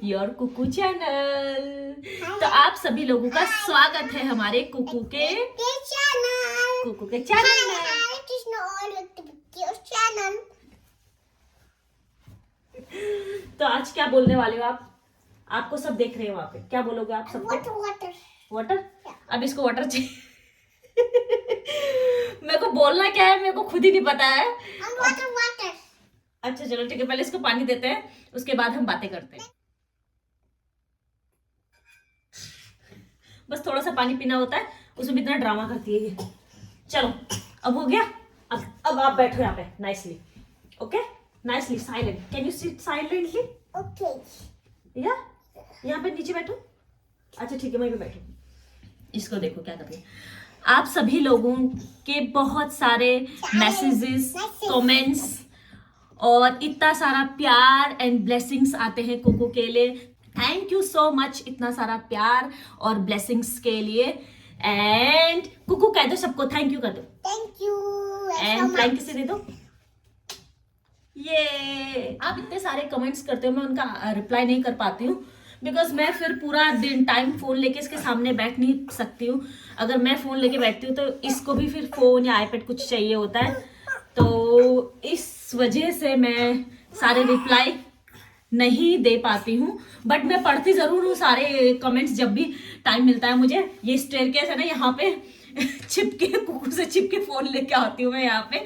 Your Kuku channel. तो आप सभी लोगों का स्वागत है हमारे कुकू के चैनल। तो आज क्या बोलने वाले हो आप? आपको सब देख रहे हो वहाँ पे, क्या बोलोगे आप सबको? वाटर। अब इसको वाटर चाहिए। मेरे को बोलना क्या है मेरे को खुद ही नहीं पता है। वाटर। अच्छा चलो ठीक है, पहले इसको पानी देते हैं, उसके बाद हम बातें करते हैं। बस थोड़ा सा पानी पीना होता है, उसमें भी इतना ड्रामा करती है ये। चलो अब हो गया। अब आप बैठो यहाँ पे nicely. Okay, nicely silent. Can you sit silently? Okay. या यहाँ पे नीचे बैठो। अच्छा ठीक है, वहीं पे बैठो। इसको देखो क्या कर रही है। आप सभी लोगों के बहुत सारे मैसेजेस, कमेंट्स और इतना सारा प्यार एंड ब्लेसिंग्स आते हैं कुकू के लिए। थैंक यू सो मच इतना सारा प्यार और ब्लेसिंग्स के लिए। एंड कुकू कह दो सबको, थैंक यू कर दो। Thank you and thank you से दे दो। ये आप इतने सारे कमेंट्स करते हो, मैं उनका रिप्लाई नहीं कर पाती हूँ बिकॉज मैं फिर पूरा दिन टाइम फोन लेके इसके सामने बैठ नहीं सकती हूँ। अगर मैं फोन लेके बैठती हूँ तो इसको भी फिर फोन या आईपैड कुछ चाहिए होता है, तो इस वजह से मैं सारे रिप्लाई नहीं दे पाती हूँ। बट मैं पढ़ती जरूर हूँ सारे कमेंट्स जब भी टाइम मिलता है मुझे। ये स्टेयरकेस है ना, यहाँ पे छिपके कुकू से छिपके फोन लेके आती हूँ मैं यहाँ पे।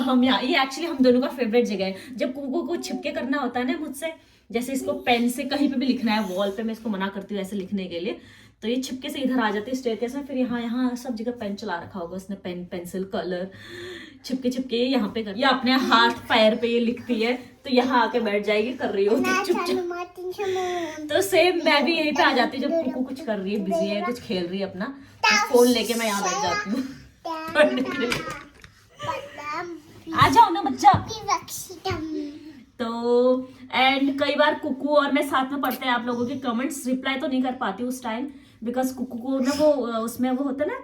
हम यहाँ, ये एक्चुअली हम दोनों का फेवरेट जगह है। जब कुकू को छिपके करना होता है ना मुझसे, जैसे इसको पेन से कहीं पे भी लिखना है, वॉल पे मैं इसको मना करती हूँ ऐसे लिखने के लिए, तो ये छिपके से इधर आ जाती है स्टेयरकेस में। फिर यहाँ सब जगह पेन चला रखा होगा उसने, पेन, पेंसिल, कलर, छिपके यहाँ पे कर, या अपने हाथ पैर पे ये लिखती है तो यहाँ आके बैठ जाएगी, कर रही हो चुपचाप। तो सेम मैं भी यहीं पे आ जाती हूँ जब कुकू कुछ कर रही है, बिजी है, कुछ खेल रही है अपना, तो फोन लेके मैं यहाँ बैठ जाती हूँ पढ़ने के लिए। आ जाओ ना बच्चा। तो एंड कई बार कुकू और मैं साथ में पढ़ते हैं आप लोगों के कमेंट्स। रिप्लाई तो नहीं कर पाती उस टाइम बिकॉज कुकू को ना वो उसमें वो होता है ना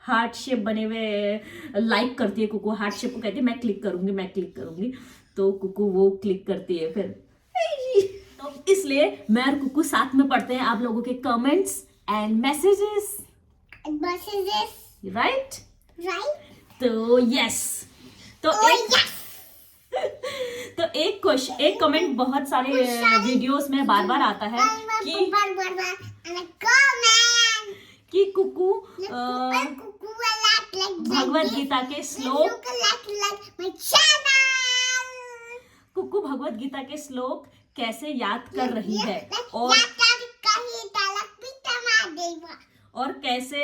हार्ट शेप बने हुए, लाइक करती है कुकू हार्ट शेप को, कहती है मैं क्लिक करूंगी, तो कुकू वो क्लिक करती है फिर। तो इसलिए मैं और कुकू साथ में पढ़ते हैं आप लोगों के कमेंट्स एंड मैसेजेस, राइट? तो यस। तो एक कमेंट बहुत सारे वीडियोस में बार बार आता है कि कुकू भगवत गीता के श्लोक, कुकू भगवत गीता के श्लोक कैसे याद कर रही है और कैसे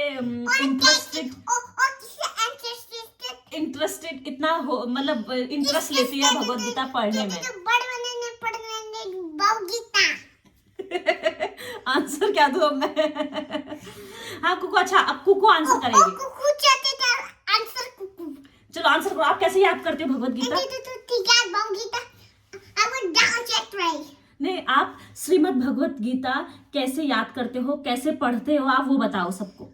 इंटरेस्टेड इतना हो, मतलब इंटरेस्ट लेती है भगवत गीता पढ़ने में। आंसर क्या दूं अब मैं? हाँ कुकू, अच्छा अब कुकू आंसर करेगी। चलो आंसर करो, आप कैसे याद करते हो भगवत गीता? नहीं, आप श्रीमद् भगवत गीता कैसे याद करते हो, कैसे पढ़ते हो, आप वो बताओ सबको।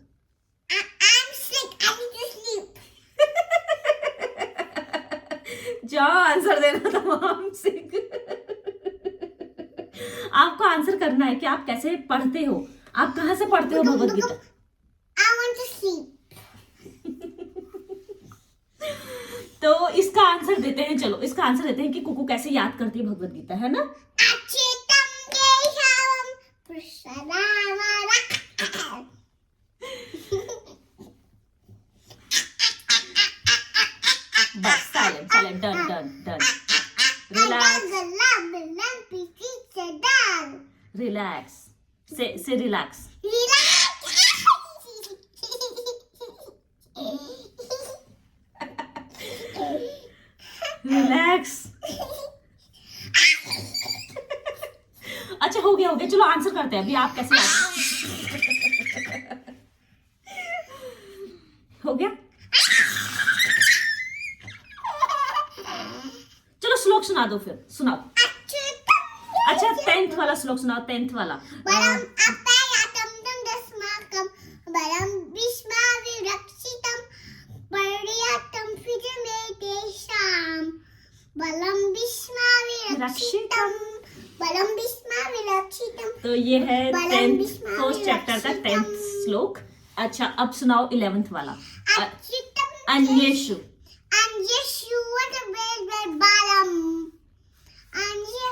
जाओ आंसर देना तमाम सिक। आपको आंसर करना है कि आप कैसे पढ़ते हो, आप कहाँ से पढ़ते हो भगवत गीता? तो इसका आंसर देते हैं, चलो इसका आंसर देते हैं कि कुकू कैसे याद करती है भगवत गीता, है ना? बस साइलेंट, डन। रिलैक्स से रिलैक्स। रिलैक्स। अच्छा हो गया, चलो आंसर करते हैं अभी। आप कैसे हो गया? चलो श्लोक सुना दो, फिर सुनाओ। अच्छा 10th वाला श्लोक सुनाओ, 10th वाला। रक्षितम बलम बिस्मा विलक्षितम। तो ये है बलम 10th बिस्मा फर्स्ट चैप्टर का 10th विलक्षितम। श्लोक। अच्छा अब सुनाओ 11th वाला। अच्युतम अन्येषु। अन्येषु बालम अन्ये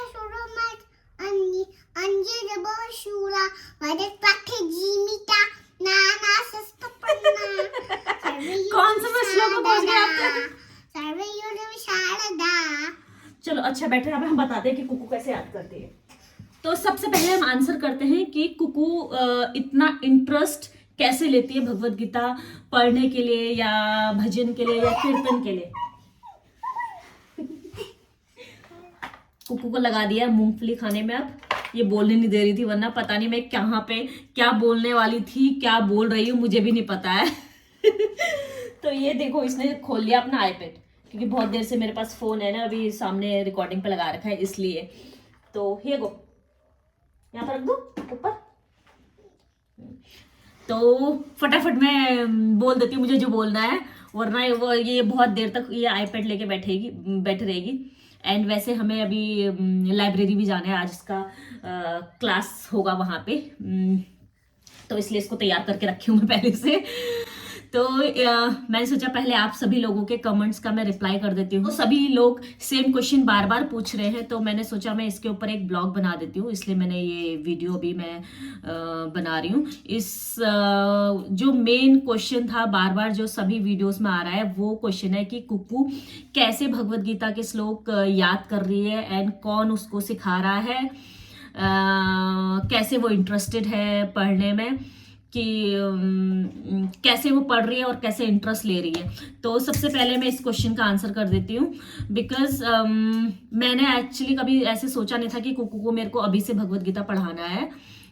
वदत पाठे जीमिता नाना सस्तपन्ना कौन सा मैं श्लोक में पहुंच गया आपका? सर्वयोर विशारदा। चलो अच्छा बैठे, अब हम बताते हैं कि कुकू कैसे याद करती है। तो सबसे पहले हम आंसर करते हैं कि कुकू इतना इंटरेस्ट कैसे लेती है भगवत गीता पढ़ने के लिए या भजन के लिए या कीर्तन के लिए। कुकू को लगा दिया मूंगफली खाने में, अब ये बोलने नहीं दे रही थी, वरना पता नहीं मैं कहाँ पे क्या बोलने वाली थी, क्या बोल रही हूँ मुझे भी नहीं पता है। तो ये देखो इसने खोल लिया अपना आईपैड, क्योंकि बहुत देर से मेरे पास फोन है ना अभी सामने रिकॉर्डिंग पे लगा रखा है इसलिए। तो ये गो यहाँ पर रख दो ऊपर। तो फटाफट मैं बोल देती हूँ मुझे जो बोलना है, वरना वो ये बहुत देर तक ये आईपैड लेके बैठे रहेगी। एंड वैसे हमें अभी लाइब्रेरी भी जाना है, आज इसका क्लास होगा वहाँ पे, तो इसलिए इसको तैयार करके रखी हूँ मैं पहले से। तो मैंने सोचा पहले आप सभी लोगों के कमेंट्स का मैं रिप्लाई कर देती हूँ। तो सभी लोग सेम क्वेश्चन बार बार पूछ रहे हैं, तो मैंने सोचा मैं इसके ऊपर एक ब्लॉग बना देती हूँ, इसलिए मैंने ये वीडियो भी मैं बना रही हूँ। इस जो मेन क्वेश्चन था बार बार जो सभी वीडियोस में आ रहा है, वो क्वेश्चन है कि कुकू कैसे भगवत गीता के श्लोक याद कर रही है एंड कौन उसको सिखा रहा है, कैसे वो इंटरेस्टेड है पढ़ने में, कि कैसे वो पढ़ रही है और कैसे इंटरेस्ट ले रही है। तो सबसे पहले मैं इस क्वेश्चन का आंसर कर देती हूँ, बिकॉज मैंने एक्चुअली कभी ऐसे सोचा नहीं था कि कुकू को मेरे को अभी से भगवत गीता पढ़ाना है।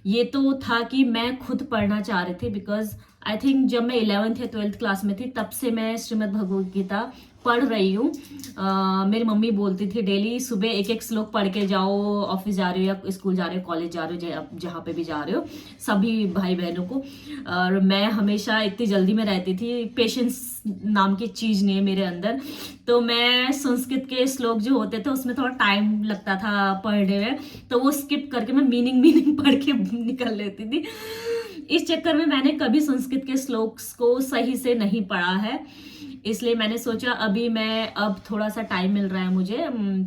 ये तो था कि मैं खुद पढ़ना चाह रही थी, बिकॉज आई थिंक जब मैं 11th या 12th क्लास में थी तब से मैं श्रीमद् भगवत गीता पढ़ रही हूँ। मेरी मम्मी बोलती थी डेली सुबह एक एक श्लोक पढ़ के जाओ, ऑफिस जा रहे हो या स्कूल जा रहे हो, कॉलेज जा रहे हो, जहाँ पे भी जा रहे हो, सभी भाई बहनों को। और मैं हमेशा इतनी जल्दी में रहती थी, पेशेंस नाम की चीज़ नहीं है मेरे अंदर, तो मैं संस्कृत के श्लोक जो होते थे उसमें थोड़ा टाइम लगता था पढ़ने में, तो वो स्किप करके मैं मीनिंग पढ़ के निकल लेती थी। इस चक्कर में मैंने कभी संस्कृत के श्लोक को सही से नहीं पढ़ा है, इसलिए मैंने सोचा अभी मैं अब थोड़ा सा टाइम मिल रहा है मुझे,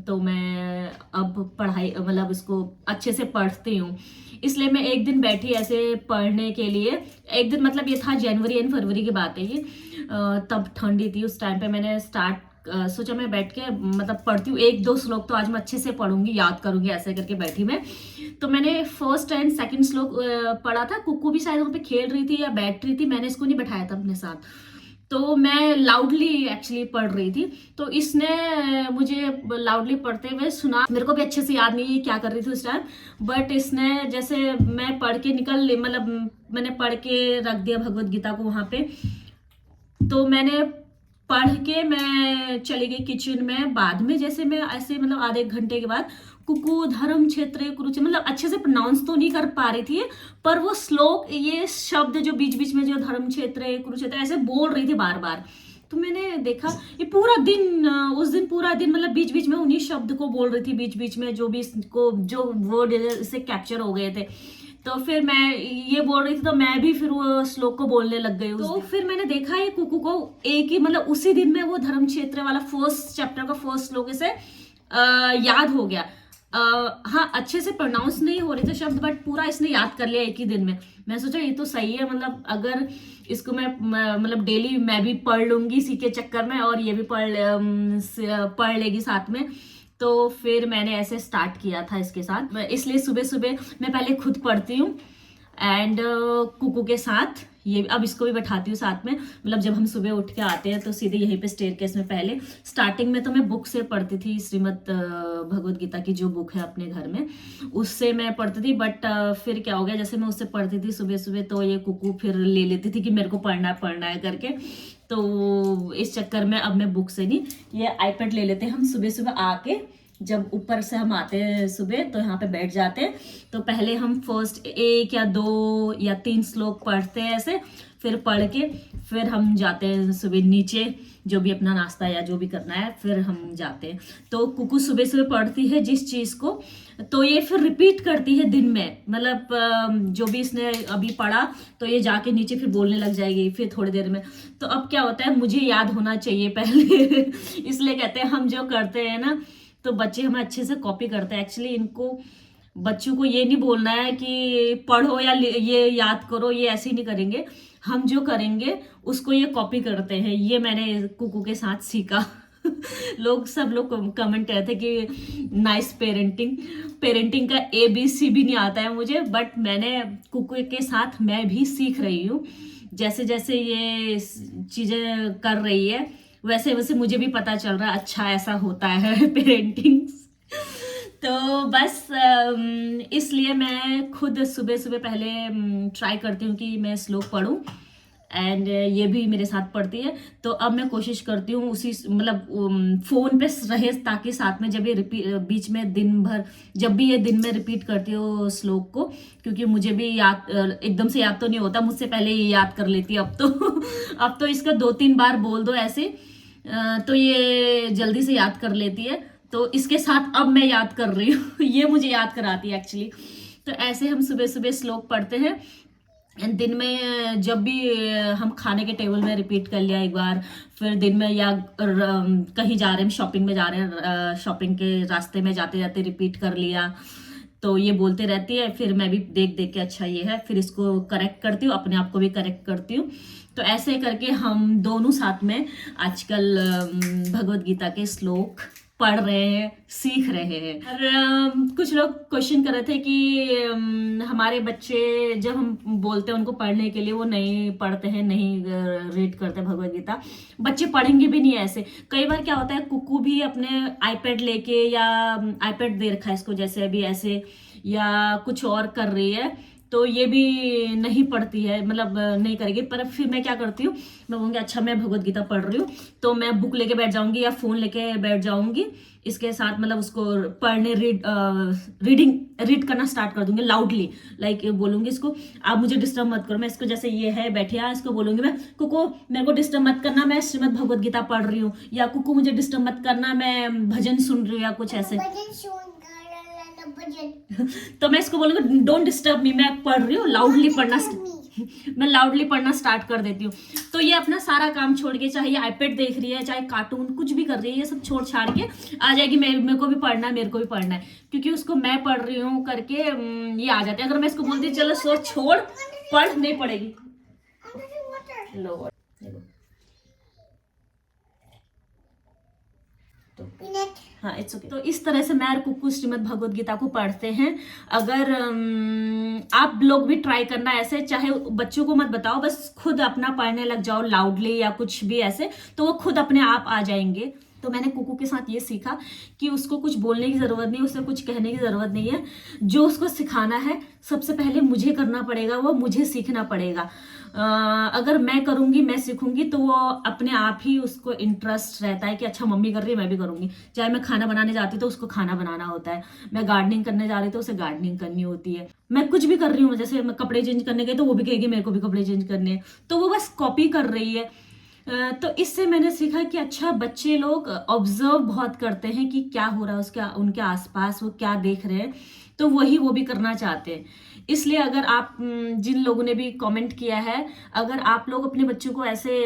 तो मैं अब पढ़ाई मतलब इसको अच्छे से पढ़ती हूँ। इसलिए मैं एक दिन बैठी ऐसे पढ़ने के लिए, एक दिन मतलब ये था जनवरी एंड फरवरी की बात है ये, तब ठंडी थी उस टाइम पे मैंने सोचा मैं बैठ के मतलब पढ़ती हूँ, एक दो श्लोक तो आज मैं अच्छे से पढ़ूंगी, याद करूंगी, ऐसे करके बैठी मैं। तो मैंने फर्स्ट एंड सेकंड श्लोक पढ़ा था, कुकू भी शायद वहाँ पे खेल रही थी या बैठ रही थी, मैंने इसको नहीं बैठाया था अपने साथ, तो मैं लाउडली एक्चुअली पढ़ रही थी, तो इसने मुझे लाउडली पढ़ते हुए सुना। मेरे को भी अच्छे से याद नहीं है क्या कर रही थी उस टाइम, बट इसने जैसे मैं पढ़ के मतलब मैंने पढ़ के रख दिया भगवत गीता को वहां पे, तो मैंने पढ़ के मैं चली गई किचन में। बाद में जैसे मैं ऐसे मतलब आधे एक घंटे के बाद कुकू धर्म क्षेत्र कुरुक्षेत्र, मतलब अच्छे से प्रोनाउंस तो नहीं कर पा रही थी, पर वो श्लोक ये शब्द जो बीच बीच में जो धर्म क्षेत्र कुरुक्षेत्र ऐसे बोल रही थी बार बार। तो मैंने देखा ये पूरा दिन, उस दिन पूरा दिन मतलब बीच बीच में उन्हीं शब्द को बोल रही थी, बीच बीच में जो भी इसको जो वर्ड इससे कैप्चर हो गए थे। तो फिर मैं ये बोल रही थी तो मैं भी फिर वो श्लोक को बोलने लग गई। तो फिर मैंने देखा ये कुकू को एक ही मतलब उसी दिन में वो धर्म क्षेत्र वाला फर्स्ट चैप्टर का फर्स्ट श्लोक से याद हो गया। हाँ अच्छे से प्रोनाउंस नहीं हो रहे थे शब्द, बट पूरा इसने याद कर लिया एक ही दिन में। मैं सोचा ये तो सही है, मतलब अगर इसको मैं मतलब डेली मैं भी पढ़ लूंगी इसी के चक्कर में, और ये भी पढ़ लेगी साथ में। तो फिर मैंने ऐसे स्टार्ट किया था इसके साथ, इसलिए सुबह सुबह मैं पहले खुद पढ़ती हूँ एंड कुकू के साथ ये अब इसको भी बैठाती हूँ साथ में। मतलब जब हम सुबह उठ के आते हैं तो सीधे यहीं पे स्टेयरकेस में, पहले स्टार्टिंग में तो मैं बुक से पढ़ती थी, श्रीमद् भगवत गीता की जो बुक है अपने घर में उससे मैं पढ़ती थी, बट फिर क्या हो गया, जैसे मैं उससे पढ़ती थी सुबह सुबह तो ये कुकू फिर ले लेती थी कि मेरे को पढ़ना है करके। तो इस चक्कर में अब मैं बुक से नहीं, ये आईपैड ले लेते हैं हम सुबह सुबह आके, जब ऊपर से हम आते हैं सुबह तो यहाँ पे बैठ जाते हैं, तो पहले हम फर्स्ट 1 या 2 या 3 श्लोक पढ़ते हैं ऐसे, फिर पढ़ के फिर हम जाते हैं सुबह नीचे, जो भी अपना नाश्ता या जो भी करना है, फिर हम जाते हैं। तो कुकू सुबह सुबह पढ़ती है जिस चीज को, तो ये फिर रिपीट करती है दिन में, मतलब जो भी इसने अभी पढ़ा तो ये जाके नीचे फिर बोलने लग जाएगी फिर थोड़ी देर में। तो अब क्या होता है, मुझे याद होना चाहिए पहले इसलिए कहते हैं हम जो करते हैं ना तो बच्चे हमें अच्छे से कॉपी करते हैं। एक्चुअली इनको, बच्चों को ये नहीं बोलना है कि पढ़ो या ये याद करो, ये ऐसे ही नहीं करेंगे। हम जो करेंगे उसको ये कॉपी करते हैं। ये मैंने कुकू के साथ सीखा सब लोग कमेंट करते थे कि नाइस पेरेंटिंग का ABC भी नहीं आता है मुझे, बट मैंने कुकू के साथ मैं भी सीख रही हूँ। जैसे जैसे ये चीजें कर रही है वैसे वैसे मुझे भी पता चल रहा है, अच्छा ऐसा होता है पेरेंटिंग। तो बस इसलिए मैं खुद सुबह सुबह पहले ट्राई करती हूँ कि मैं श्लोक पढूं, एंड ये भी मेरे साथ पढ़ती है। तो अब मैं कोशिश करती हूँ उसी, मतलब फोन पे रहे ताकि साथ में जब ये बीच में दिन भर जब भी ये दिन में रिपीट करती हो श्लोक को, क्योंकि मुझे भी याद एकदम से याद तो नहीं होता, मुझसे पहले ये याद कर लेती है अब तो अब तो इसका 2-3 बार बोल दो ऐसे तो ये जल्दी से याद कर लेती है। तो इसके साथ अब मैं याद कर रही हूँ ये मुझे याद कराती है एक्चुअली। तो ऐसे हम सुबह सुबह श्लोक पढ़ते हैं, दिन में जब भी हम खाने के टेबल में रिपीट कर लिया एक बार, फिर दिन में या कहीं जा रहे हैं, शॉपिंग में जा रहे हैं, शॉपिंग के रास्ते में जाते जाते रिपीट कर लिया, तो ये बोलते रहती है। फिर मैं भी देख देख के अच्छा ये है, फिर इसको करेक्ट करती हूँ, अपने आप को भी करेक्ट करती हूँ। तो ऐसे करके हम दोनों साथ में आजकल भगवत गीता के श्लोक पढ़ रहे हैं, सीख रहे हैं। और कुछ लोग क्वेश्चन कर रहे थे कि हमारे बच्चे जब हम बोलते हैं उनको पढ़ने के लिए वो नहीं पढ़ते हैं, नहीं रीड करते भगवत गीता। बच्चे पढ़ेंगे भी नहीं ऐसे। कई बार क्या होता है, कुकू भी अपने आईपैड लेके, या आईपैड दे रखा है इसको जैसे अभी ऐसे, या कुछ और कर रही है, तो ये भी नहीं पढ़ती है, मतलब नहीं करेगी। पर फिर मैं क्या करती हूँ, मैं बोलूँगी अच्छा मैं भगवत गीता पढ़ रही हूँ, तो मैं बुक लेके बैठ जाऊंगी या फोन लेके बैठ जाऊंगी इसके साथ, मतलब उसको पढ़ने रीड करना स्टार्ट कर दूंगी लाउडली। लाइक बोलूंगी इसको आप मुझे डिस्टर्ब मत करो। मैं इसको जैसे ये है बैठे इसको बोलूंगी मैं, कुकू मेरे को डिस्टर्ब मत करना, मैं श्रीमद् भगवत गीता पढ़ रही हूँ, या कुकू मुझे डिस्टर्ब मत करना, मैं भजन सुन रही हूँ या कुछ ऐसे। तो मैं इसको बोलूंगी डोंट डिस्टर्ब मी, मैं पढ़ रही हूँ, लाउडली पढ़ना, मैं लाउडली पढ़ना स्टार्ट कर देती हूँ। तो ये अपना सारा काम छोड़ के, चाहे ये आईपैड देख रही है, चाहे कार्टून कुछ भी कर रही है, ये सब छोड़ छाड़ के आ जाएगी, मेरे को भी पढ़ना है, मेरे को भी पढ़ना है, क्योंकि उसको मैं पढ़ रही हूँ करके ये आ जाते हैं। अगर मैं इसको बोलती चलो सो छोड़ पढ़, नहीं पढ़ेगी। लो हाँ इट्स ओके। तो इस तरह से मैं और कुकू श्रीमद् भगवत गीता को पढ़ते हैं। अगर आप लोग भी ट्राई करना ऐसे, चाहे बच्चों को मत बताओ, बस खुद अपना पढ़ने लग जाओ लाउडली या कुछ भी ऐसे, तो वो खुद अपने आप आ जाएंगे। तो मैंने कुकू के साथ ये सीखा कि उसको कुछ बोलने की जरूरत नहीं, उसे कुछ कहने की जरूरत नहीं है। जो उसको सिखाना है सबसे पहले मुझे करना पड़ेगा, वो मुझे सीखना पड़ेगा। अगर मैं करूंगी, मैं सीखूंगी, तो वो अपने आप ही उसको इंटरेस्ट रहता है कि अच्छा मम्मी कर रही है मैं भी करूंगी। चाहे मैं खाना बनाने जाती तो उसको खाना बनाना होता है, मैं गार्डनिंग करने जा रही तो उसे गार्डनिंग करनी होती है, मैं कुछ भी कर रही हूँ, जैसे मैं कपड़े चेंज करने गई तो वो भी कहेगी मेरे को भी कपड़े चेंज करने हैं। तो वो बस कॉपी कर रही है। तो इससे मैंने सीखा कि अच्छा बच्चे लोग ऑब्जर्व बहुत करते हैं कि क्या हो रहा है उनके आसपास, वो क्या देख रहे हैं, तो वही वो भी करना चाहते हैं। इसलिए अगर आप जिन लोगों ने भी कमेंट किया है, अगर आप लोग अपने बच्चों को ऐसे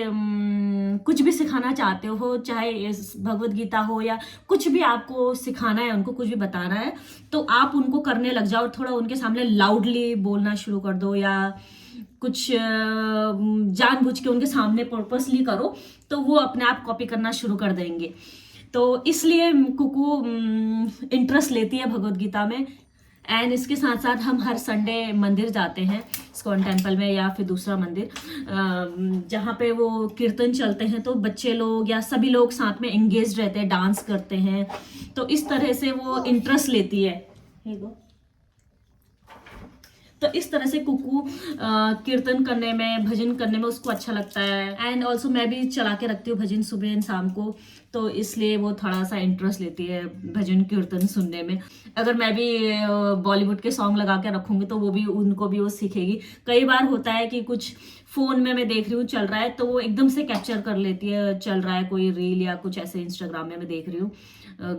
कुछ भी सिखाना चाहते हो, चाहे भगवत गीता हो या कुछ भी आपको सिखाना है, उनको कुछ भी बताना है, तो आप उनको करने लग जाओ। थोड़ा उनके सामने लाउडली बोलना शुरू कर दो, या कुछ जानबूझ के उनके सामने पर्पसली करो, तो वो अपने आप कॉपी करना शुरू कर देंगे। तो इसलिए कुकू इंटरेस्ट लेती है भगवत गीता में। एंड इसके साथ साथ हम हर संडे मंदिर जाते हैं, इस्कॉन टेम्पल में या फिर दूसरा मंदिर जहाँ पे वो कीर्तन चलते हैं, तो बच्चे लोग या सभी लोग साथ में एंगेज रहते हैं, डांस करते हैं। तो इस तरह से वो इंटरेस्ट लेती है। तो इस तरह से कुकू कीर्तन करने में, भजन करने में उसको अच्छा लगता है। एंड ऑल्सो मैं भी चला के रखती हूँ भजन सुबह एंड शाम को, तो इसलिए वो थोड़ा सा इंटरेस्ट लेती है भजन कीर्तन सुनने में। अगर मैं भी बॉलीवुड के सॉन्ग लगा के रखूंगी तो वो भी उनको भी वो सीखेगी। कई बार होता है कि कुछ फोन में मैं देख रही हूँ चल रहा है तो वो एकदम से कैप्चर कर लेती है, चल रहा है कोई रील या कुछ ऐसे इंस्टाग्राम में मैं देख रही हूँ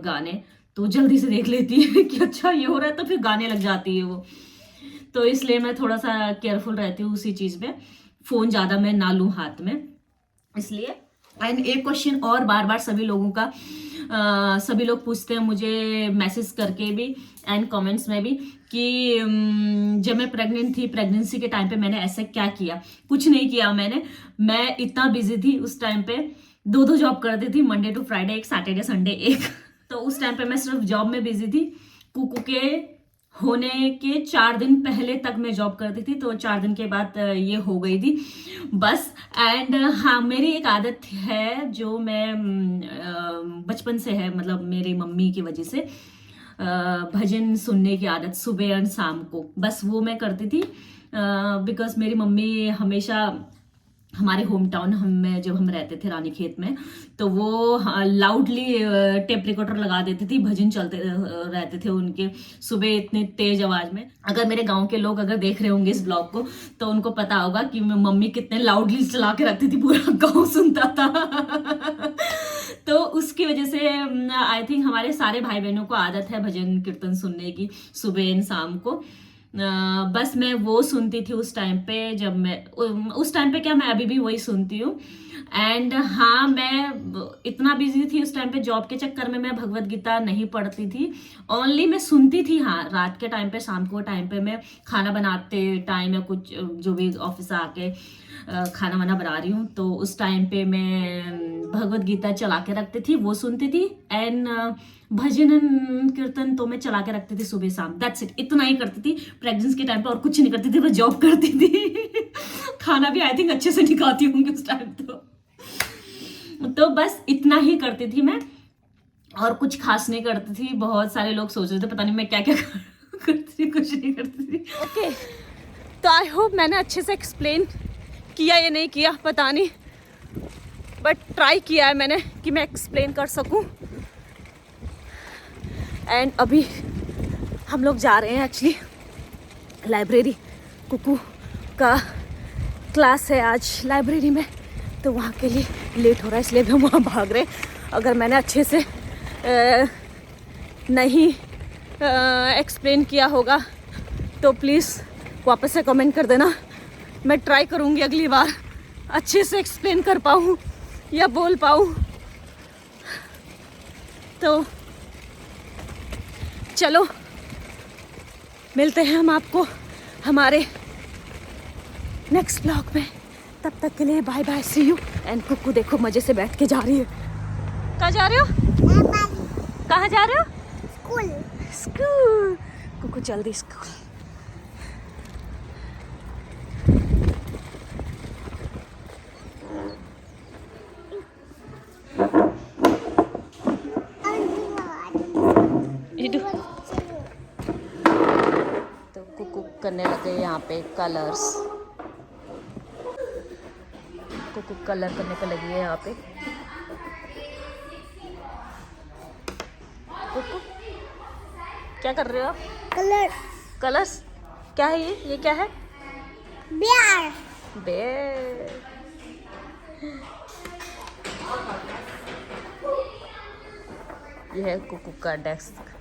गाने, तो जल्दी से देख लेती है कि अच्छा ये हो रहा है, तो फिर गाने लग जाती है वो। तो इसलिए मैं थोड़ा सा केयरफुल रहती हूँ उसी चीज में, फोन ज्यादा मैं ना लूं हाथ में इसलिए। एंड एक क्वेश्चन और बार बार सभी लोगों का सभी लोग पूछते हैं मुझे मैसेज करके भी एंड कमेंट्स में भी कि जब मैं प्रेग्नेंट थी, प्रेगनेंसी के टाइम पे मैंने ऐसा क्या किया। कुछ नहीं किया मैं इतना बिजी थी उस टाइम पे, 2 जॉब करती थी, मंडे टू फ्राइडे एक, सैटरडे संडे एक। तो उस टाइम पे मैं सिर्फ जॉब में बिजी थी। कुकू के होने के 4 दिन पहले तक मैं जॉब करती थी, तो 4 दिन के बाद ये हो गई थी बस। एंड हाँ, मेरी एक आदत है जो मैं बचपन से है, मतलब मेरी मम्मी की वजह से भजन सुनने की आदत सुबह और शाम को, बस वो मैं करती थी। बिकॉज मेरी मम्मी हमेशा हमारे होम टाउन में जब हम रहते थे रानीखेत में, तो वो लाउडली टेप रिकॉर्डर लगा देती थी, भजन चलते रहते थे उनके सुबह इतने तेज आवाज में। अगर मेरे गांव के लोग अगर देख रहे होंगे इस ब्लॉग को तो उनको पता होगा कि मम्मी कितने लाउडली चला के रखती थी, पूरा गांव सुनता था। तो उसकी वजह से आई थिंक हमारे सारे भाई बहनों को आदत है भजन कीर्तन सुनने की सुबह एंड शाम को। बस मैं वो सुनती थी उस टाइम पे, जब मैं उस टाइम पे क्या, मैं अभी भी वही सुनती हूँ। एंड हाँ, मैं इतना बिजी थी उस टाइम पे, जॉब के चक्कर में मैं भगवत गीता नहीं पढ़ती थी, ओनली मैं सुनती थी। हाँ, रात के टाइम पे, शाम को टाइम पे मैं खाना बनाते टाइम या कुछ जो भी ऑफिस आके खाना वाना बना रही हूँ तो उस टाइम पे मैं भगवत गीता चला के रखती थी, वो सुनती थी। एंड भजन कीर्तन तो मैं चला के रखती थी सुबह शाम, दैट्स इट, इतना ही करती थी प्रेगनेंसी के टाइम पे, और कुछ नहीं करती थी, बस जॉब करती थी। खाना भी आई थिंक अच्छे से नहीं खाती होंगी उस टाइम तो बस इतना ही करती थी मैं, और कुछ खास नहीं करती थी। बहुत सारे लोग सोच रहे थे पता नहीं मैं क्या क्या करती थी, कुछ नहीं करती थी। ओके, तो आई होप मैंने अच्छे से एक्सप्लेन किया या नहीं किया पता नहीं, बट ट्राई किया है मैंने कि मैं एक्सप्लेन कर सकूं। एंड अभी हम लोग जा रहे हैं एक्चुअली लाइब्रेरी, कुकू का क्लास है आज लाइब्रेरी में, तो वहाँ के लिए लेट हो रहा है इसलिए भी हम वहाँ भाग रहे हैं। अगर मैंने अच्छे से नहीं एक्सप्लेन किया होगा तो प्लीज़ वापस से कमेंट कर देना, मैं ट्राई करूँगी अगली बार अच्छे से एक्सप्लेन कर पाऊँ या बोल पाऊँ। तो चलो मिलते हैं हम आपको हमारे नेक्स्ट ब्लॉग में, तब तक के लिए bye bye, see you. And कुकू देखो मजे से बैठ के जा रही है। कहाँ जा रहे हो? कहाँ जा रहे हो? स्कूल। स्कूल। कुकू जल्दी स्कूल। तो कुकू करने लगे यहाँ पे कलर्स, कुकू कलर करने पे लगी है यहाँ पे। कुकू क्या कर रहे हो आप? कलर। कलर्स क्या है ये क्या है? बेयर। बेयर। ये है कुकू का डेस्क।